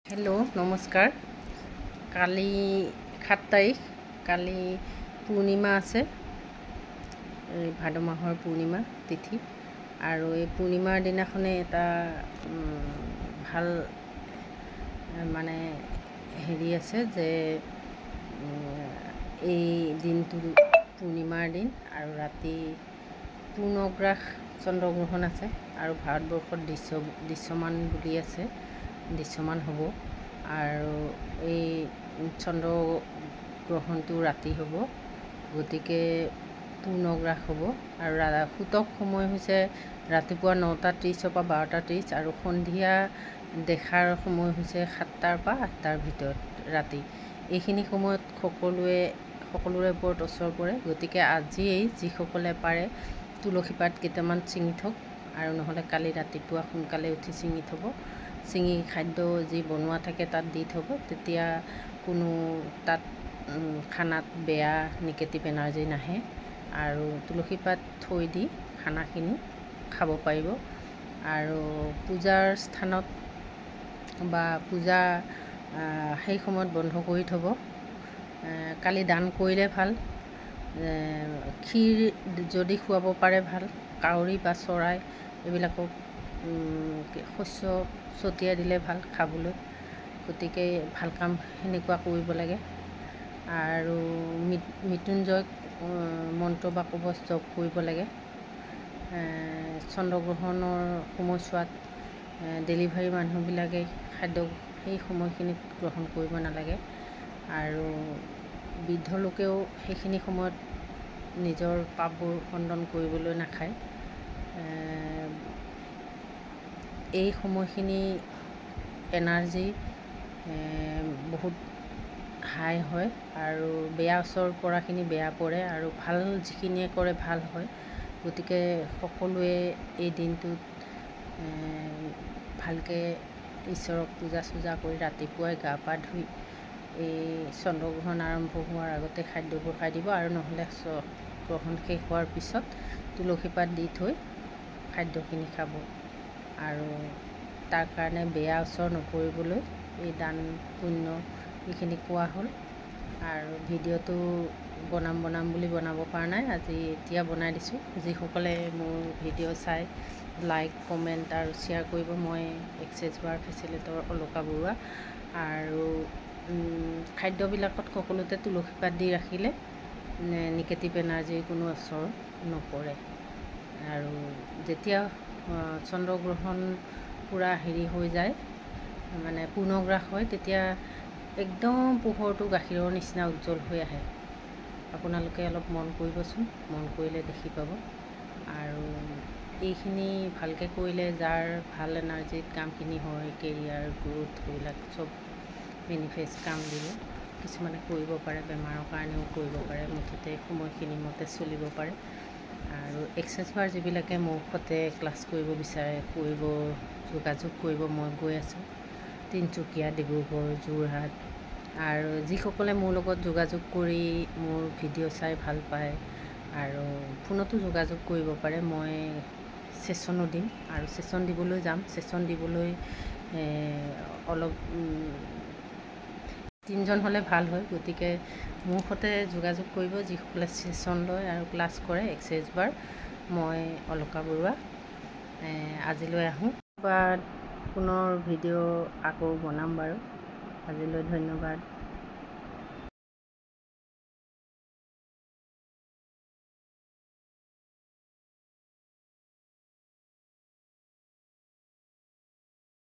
Hello नमस्कार। काली 7 तारिख काली पूर्णिमा आछे भाद माहर पूर्णिमा तिथि और ये पूर्णिमार दिनाखने एटा भाल माने हेरि आछे जे दिनटो पूर्णिमार दिन और राति पूर्णग्रास चंद्रग्रहण आछे और भारतवर्षत दृश्यमान बुली आछे दृश्यमान हब और चंद्रग्रहण तो राति हब गति के पूर्णग्रास हब और सूतक समय हुई रातिपुआ 9:30 পৰা 12:30 और सन्धिया देखार समय हुई 7টাৰ পৰা 8টাৰ ভিতৰত राति এইখিনি সময়ত সকলোৰে ওপৰত অসৰ পৰে। গতিকে আজিয়েই যিসকলে পাৰে তুলসী পাত কেইটামান ছিঙি থওক আৰু নহলে কালি ৰাতিপুৱা সোনকালে উঠি ছিঙি থব। ছিঙি খাদ্য যি বনোৱা থাকে তাত দি থব, তেতিয়া কোনো তাত খানাত বেয়া নিগেটিভ এনাৰ্জি নাহে আৰু তুলসী পাত থৈ দি খানাখিনি খাব পাৰিব। আৰু পূজাৰ স্থানত বা পূজা সেই সময়ত বন্ধ কৰি থব। কালি দান কৰিলে ভাল, ক্ষীৰ যদি খুৱাব পাৰে ভাল, কাউৰী বা চৰাই এইবিলাকক শস্য ছটিয়াই দিলে ভাল খাবলৈ। গতিকে ভাল কাম সেনেকুৱা কৰিব লাগে। আৰু মৃত্যুঞ্জয় মন্ত্ৰ বা কবচ জপ কৰিব লাগে। চন্দ্ৰগ্ৰহণৰ সময়ছোৱাত ডেলিভাৰী মানুহবিলাকে খাদ্য সেই সময়খিনিত গ্ৰহণ কৰিব নালাগে আৰু বৃদ্ধ লোকেও সেইখিনি সময়ত নিজৰ পাপবোৰ খণ্ডন কৰিবলৈ নাখায়। এই সময়খিনি এনাৰ্জি বহুত হাই হয় আৰু বেয়া ওচৰ পৰাখিনি বেয়া পৰে আৰু ভাল যিখিনিয়ে কৰে ভাল হয়। গতিকে সকলোৱে এই দিনটোত ভালকৈ ঈশ্বৰক পূজা চূজা কৰি ৰাতিপুৱাই গা পা ধুই এই চন্দ্ৰগ্ৰহণ আৰম্ভ হোৱাৰ আগতে খাদ্যবোৰ খাই দিব আৰু নহ'লে গ্ৰহণ শেষ হোৱাৰ পিছত তুলসী পাত দি থৈ খাদ্যখিনি খাব। আৰু তাৰ কাৰণে বেয়া ওচৰ নপৰিবলৈ এই দান পুণ্য এইখিনি কোৱা হ'ল। আৰু ভিডিঅ'টো বনাম বুলি বনাব পৰা নাই, আজি এতিয়া বনাই দিছোঁ। যিসকলে মোৰ ভিডিঅ' চাই লাইক কমেণ্ট আৰু শ্বেয়াৰ কৰিব। মই এক্সেছ বাৰ ফেচিলেটৰ অলকা বৰুৱা। আৰু খাদ্যবিলাকত সকলোতে তুলসী পাত দি ৰাখিলে নিগেটিভ এনাৰ্জিৰ কোনো অচৰ নপৰে। আৰু যেতিয়া চন্দ্ৰগ্ৰহণ পূৰা হেৰি হৈ যায় মানে পূৰ্ণগ্ৰাস হয়, তেতিয়া একদম পোহৰটো গাখীৰৰ নিচিনা উজ্জ্বল হৈ আহে। আপোনালোকে অলপ মন কৰিবচোন, মন কৰিলে দেখি পাব। আৰু এইখিনি ভালকৈ কৰিলে যাৰ ভাল এনাৰ্জিত কামখিনি হয়, কেৰিয়াৰ গ্ৰোথ এইবিলাক চব মেনিফেষ্ট কাম দিব। কিছুমানে কৰিব পাৰে, বেমাৰৰ কাৰণেও কৰিব পাৰে, মুঠতে সময়খিনি মতে চলিব পাৰে। আৰু এক্সেছ বাৰ যিবিলাকে মোৰ সৈতে ক্লাছ কৰিব বিচাৰে যোগাযোগ কৰিব। মই গৈ আছোঁ তিনিচুকীয়া, ডিব্ৰুগড়, যোৰহাট। আৰু যিসকলে মোৰ লগত যোগাযোগ কৰি মোৰ ভিডিঅ' চাই ভাল পায় আৰু ফোনতো যোগাযোগ কৰিব পাৰে। মই ছেশ্যনো দিম আৰু ছেশ্যন দিবলৈ যাম। ছেশ্যন দিবলৈ অলপ 3জন হ'লে ভাল হয়। গতিকে মোৰ সৈতে যোগাযোগ কৰিব যিসকলে ছেশ্যন লয় আৰু ক্লাছ কৰে। এক্সেছ বাৰ মই অলকা বৰুৱা। আজিলৈ আহোঁ। পুনৰ ভিডিঅ' আকৌ বনাম বাৰু। আজিলৈ ধন্যবাদ।